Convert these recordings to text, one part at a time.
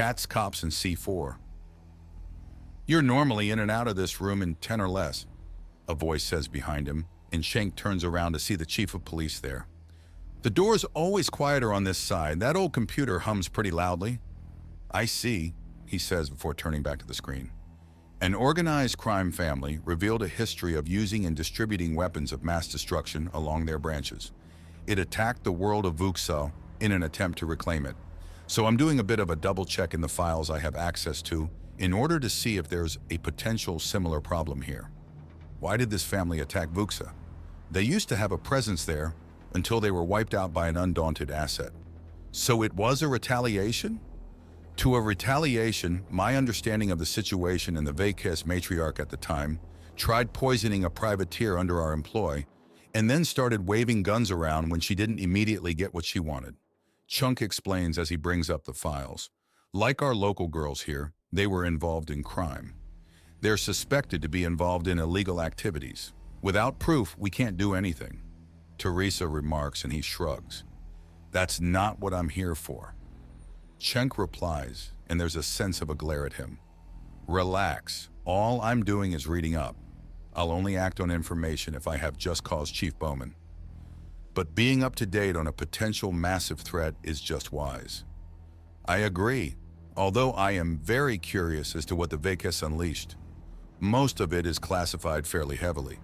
Cats, cops, and C4. You're normally in and out of this room in 10 or less, a voice says behind him, and Shank turns around to see the chief of police there. The door's always quieter on this side. That old computer hums pretty loudly. I see, he says before turning back to the screen. An organized crime family revealed a history of using and distributing weapons of mass destruction along their branches. It attacked the world of Vuxel in an attempt to reclaim it. So I'm doing a bit of a double check in the files I have access to in order to see if there's a potential similar problem here. Why did this family attack Vuxel? They used to have a presence there until they were wiped out by an undaunted asset. So it was a retaliation? To a retaliation, my understanding of the situation and the Vakes matriarch at the time tried poisoning a privateer under our employ and then started waving guns around when she didn't immediately get what she wanted. Chunk explains as he brings up the files. Like our local girls here, they were involved in crime. They're suspected to be involved in illegal activities. Without proof, we can't do anything. Teresa remarks and he shrugs. That's not what I'm here for. Chunk replies, and there's a sense of a glare at him. Relax. All I'm doing is reading up. I'll only act on information if I have just cause Chief Bowman. But being up to date on a potential massive threat is just wise. I agree, although I am very curious as to what the Vakes unleashed. Most of it is classified fairly heavily,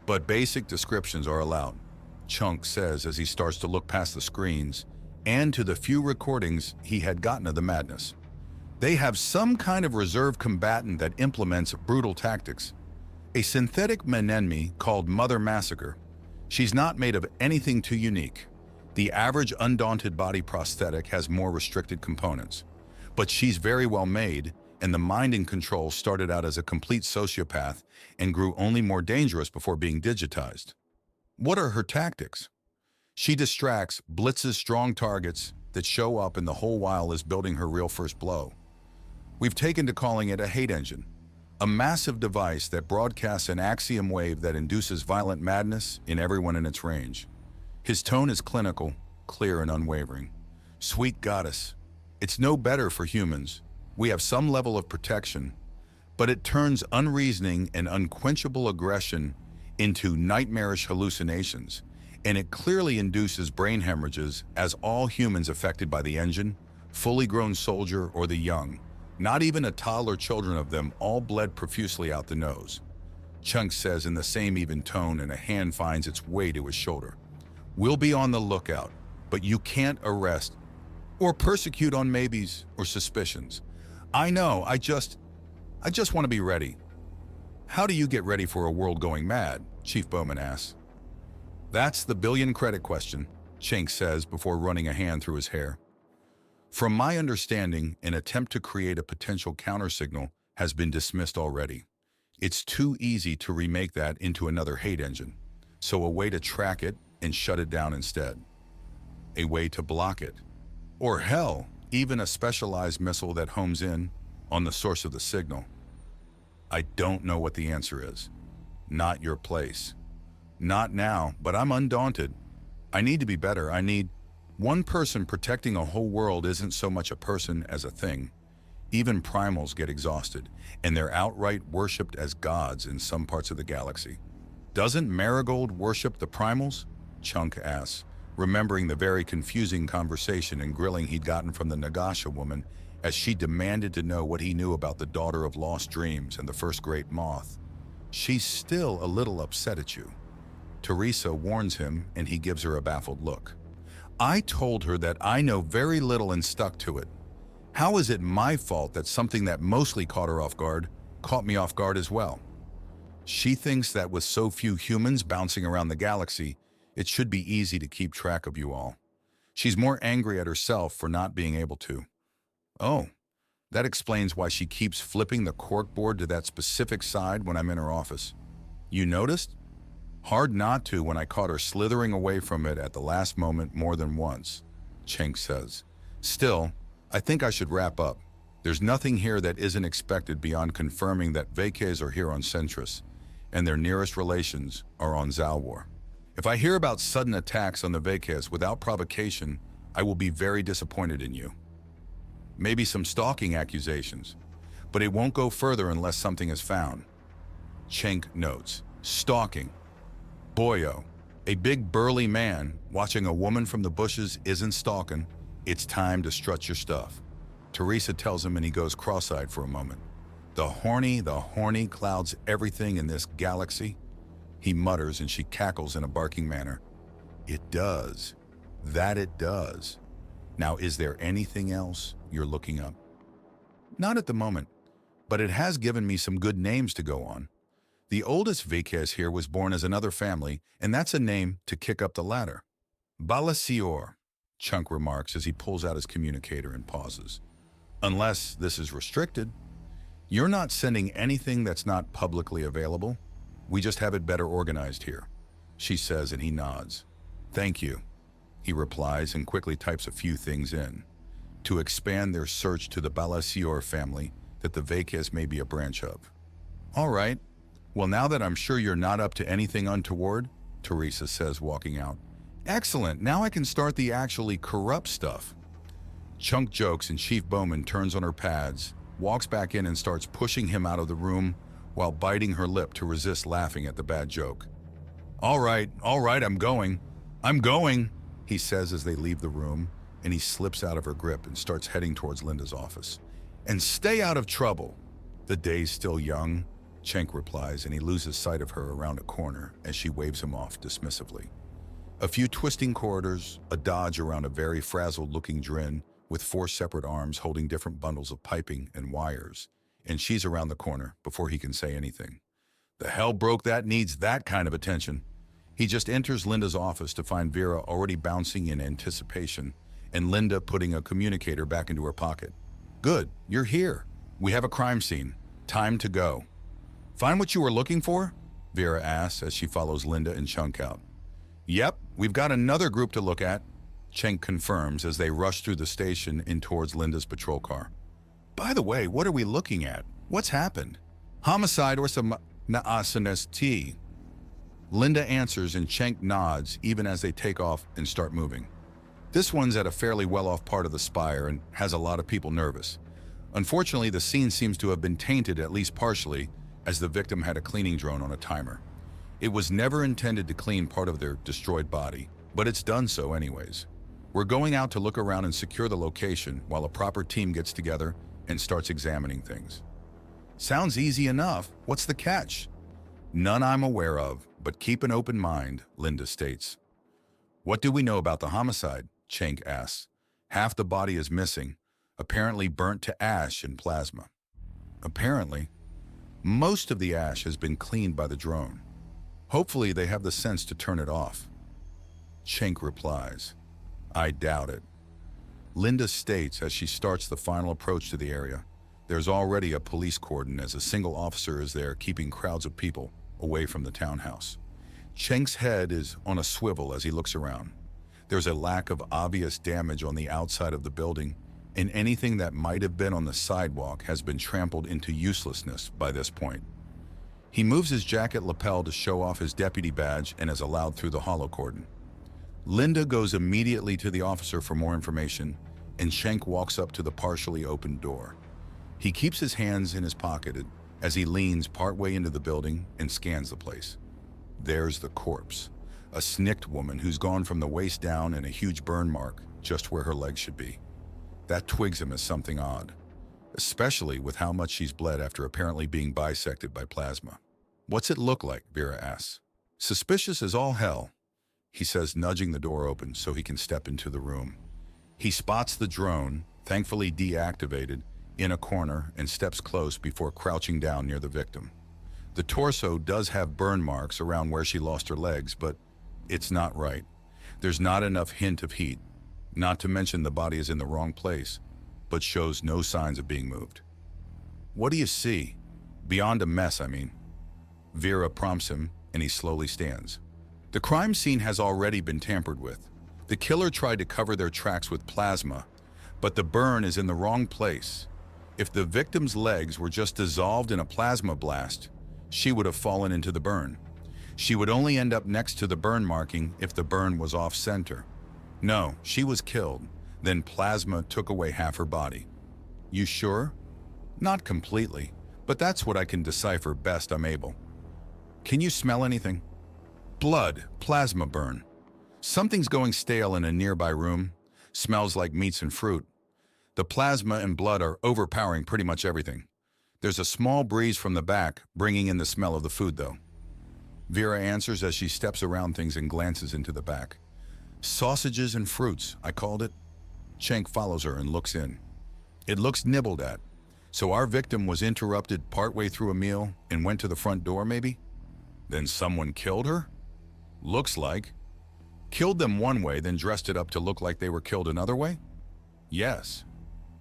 but basic descriptions are allowed, Chunk says as he starts to look past the screens and to the few recordings he had gotten of the madness. They have some kind of reserve combatant that implements brutal tactics. A synthetic enemy called Mother Massacre. She's not made of anything too unique. The average undaunted body prosthetic has more restricted components. But she's very well made, and the mind in control started out as a complete sociopath and grew only more dangerous before being digitized. What are her tactics? She distracts, blitzes strong targets that show up, and the whole while is building her real first blow. We've taken to calling it a hate engine. A massive device that broadcasts an axiom wave that induces violent madness in everyone in its range. His tone is clinical, clear and unwavering. Sweet goddess, it's no better for humans. We have some level of protection, but it turns unreasoning and unquenchable aggression into nightmarish hallucinations, and it clearly induces brain hemorrhages as all humans affected by the engine, fully grown soldier or the young. Not even a toddler, children of them, all bled profusely out the nose. Chunk says in the same even tone, and a hand finds its way to his shoulder. We'll be on the lookout, but you can't arrest or persecute on maybes or suspicions. I know, I just want to be ready. How do you get ready for a world going mad? Chief Bowman asks. That's the billion credit question, Chunk says before running a hand through his hair. From my understanding, an attempt to create a potential countersignal has been dismissed already. It's too easy to remake that into another hate engine, so a way to track it and shut it down instead. A way to block it. Or hell, even a specialized missile that homes in on the source of the signal. I don't know what the answer is. Not your place. Not now, but I'm undaunted. I need to be better. One person protecting a whole world isn't so much a person as a thing. Even primals get exhausted, and they're outright worshipped as gods in some parts of the galaxy. Doesn't Marigold worship the primals? Chunk asks, remembering the very confusing conversation and grilling he'd gotten from the Nagasha woman as she demanded to know what he knew about the daughter of lost dreams and the first great moth. She's still a little upset at you. Teresa warns him, and he gives her a baffled look. I told her that I know very little and stuck to it. How is it my fault that something that mostly caught her off guard caught me off guard as well? She thinks that with so few humans bouncing around the galaxy, it should be easy to keep track of you all. She's more angry at herself for not being able to. Oh, that explains why she keeps flipping the corkboard to that specific side when I'm in her office. You noticed? Hard not to when I caught her slithering away from it at the last moment more than once, Chink says. Still, I think I should wrap up. There's nothing here that isn't expected beyond confirming that Vakes are here on Centris, and their nearest relations are on Zalwar. If I hear about sudden attacks on the Vakes without provocation, I will be very disappointed in you. maybe some stalking accusations, but it won't go further unless something is found. Cenk notes, stalking. Boyo, a big burly man watching a woman from the bushes isn't stalking. It's time to strut your stuff. Teresa tells him and he goes cross-eyed for a moment. The horny clouds everything in this galaxy. He mutters and she cackles in a barking manner. It does. That it does. Now, is there anything else you're looking up? Not at the moment, but it has given me some good names to go on. The oldest Vikes here was born as another family, and that's a name to kick up the ladder. Balasior, Chunk remarks as he pulls out his communicator and pauses. Unless this is restricted. You're not sending anything that's not publicly available. We just have it better organized here, she says, and he nods. Thank you, he replies and quickly types a few things in to expand their search to the Balasior family that the Vikes may be a branch of. All right. Well, now that I'm sure you're not up to anything untoward, Teresa says, walking out. Excellent, now I can start the actually corrupt stuff. Chunk jokes and Chief Bowman turns on her pads, walks back in and starts pushing him out of the room while biting her lip to resist laughing at the bad joke. All right, I'm going, he says as they leave the room, and he slips out of her grip and starts heading towards Linda's office. And stay out of trouble. The day's still young, Cenk replies, and he loses sight of her around a corner as she waves him off dismissively. A few twisting corridors, a dodge around a very frazzled-looking Drin with 4 separate arms holding different bundles of piping and wires, and she's around the corner before he can say anything. The hell broke that needs that kind of attention? He just enters Linda's office to find Vera already bouncing in anticipation, and Linda putting a communicator back into her pocket. Good, you're here. We have a crime scene. Time to go. Find what you were looking for? Vera asks as she follows Linda and Chunk out. Yep, we've got another group to look at, Cenk confirms as they rush through the station in towards Linda's patrol car. By the way, what are we looking at? What's happened? Homicide or some naasanes tea? Linda answers and Cenk nods even as they take off and start moving. This one's at a fairly well-off part of the spire and has a lot of people nervous. Unfortunately, the scene seems to have been tainted at least partially, as the victim had a cleaning drone on a timer. It was never intended to clean part of their destroyed body, but it's done so anyways. We're going out to look around and secure the location while a proper team gets together and starts examining things. Sounds easy enough. What's the catch? None I'm aware of, but keep an open mind, Linda states. What do we know about the homicide? Cenk asks. Half the body is missing, apparently burnt to ash and plasma. Apparently. Most of the ash has been cleaned by the drone. Hopefully they have the sense to turn it off. Cenk replies, I doubt it. Linda states as she starts the final approach to the area. There's already a police cordon as a single officer is there keeping crowds of people away from the townhouse. Cenk's head is on a swivel as he looks around. There's a lack of obvious damage on the outside of the building, and anything that might have been on the sidewalk has been trampled into uselessness by this point. He moves his jacket lapel to show off his deputy badge and is allowed through the hollow cordon. Linda goes immediately to the officer for more information, and Cenk walks up to the partially opened door. He keeps his hands in his pocket as he leans partway into the building and scans the place. There's the corpse, a snicked woman who's gone from the waist down and a huge burn mark just where her legs should be. That twigs him as something odd, especially with how much she's bled after apparently being bisected by plasma. What's it look like? Vera asks. Suspicious as all hell, he says, nudging the door open so he can step into the room. He spots the drone, thankfully deactivated, in a corner and steps close before crouching down near the victim. The torso does have burn marks around where she lost her legs, but it's not right. There's not enough hint of heat, not to mention the body is in the wrong place, but shows no signs of being moved. What do you see? Beyond a mess, I mean. Vera prompts him, and he slowly stands. The crime scene has already been tampered with. The killer tried to cover their tracks with plasma, but the burn is in the wrong place. If the victim's legs were just dissolved in a plasma blast, she would have fallen into the burn. She would only end up next to the burn marking if the burn was off-center. No, she was killed, then plasma took away half her body. You sure? Not completely, but that's what I can decipher best I'm able. Can you smell anything? Blood, plasma burn. Something's going stale in a nearby room. Smells like meats and fruit. The plasma and blood are overpowering pretty much everything. There's a small breeze from the back, bringing in the smell of the food, though. Vera answers as she steps around things and glances into the back. Sausages and fruits, I called it. Cenk follows her and looks in. It looks nibbled at. So our victim was interrupted partway through a meal and went to the front door, maybe? Then someone killed her? Looks like. Killed them one way, then dressed it up to look like they were killed another way? Yes.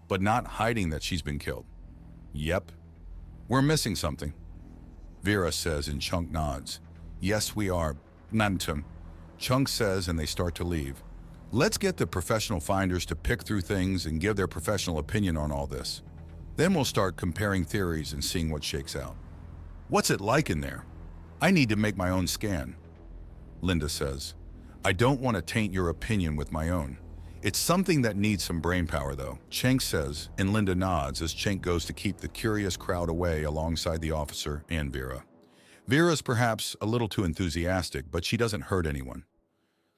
But not hiding that she's been killed. Yep. We're missing something. Vera says and Chunk nods. Yes, we are. Nantum. Chunk says and they start to leave. Let's get the professional finders to pick through things and give their professional opinion on all this. Then we'll start comparing theories and seeing what shakes out. What's it like in there? I need to make my own scan. Linda says. I don't want to taint your opinion with my own. It's something that needs some brainpower, though, Cenk says, and Linda nods as Cenk goes to keep the curious crowd away alongside the officer and Vera. Vera's perhaps a little too enthusiastic, but she doesn't hurt anyone.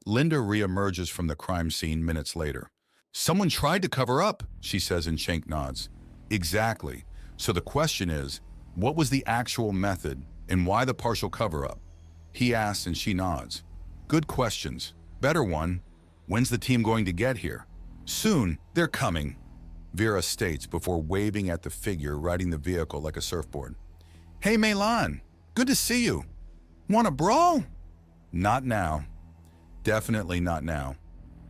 Linda reemerges from the crime scene minutes later. Someone tried to cover up, she says, and Cenk nods. Exactly. So the question is, what was the actual method and why the partial cover-up? He asks and she nods. Good questions. Better one. When's the team going to get here? Soon. They're coming, Vera states before waving at the figure riding the vehicle like a surfboard. Hey, Melan. Good to see you. Want a brawl? Not now. Definitely not now.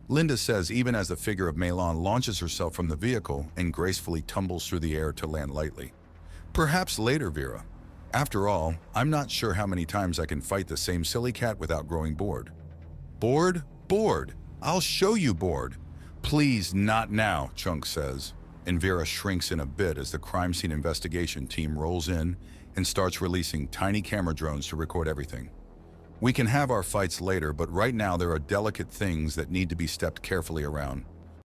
Linda says even as the figure of Melan launches herself from the vehicle and gracefully tumbles through the air to land lightly. Perhaps later, Vera. After all, I'm not sure how many times I can fight the same silly cat without growing bored. Bored? Bored. I'll show you bored. Please, not now, Chunk says, and Vera shrinks in a bit as the crime scene investigation team rolls in and starts releasing tiny camera drones to record everything. We can have our fights later, but right now there are delicate things that need to be stepped carefully around.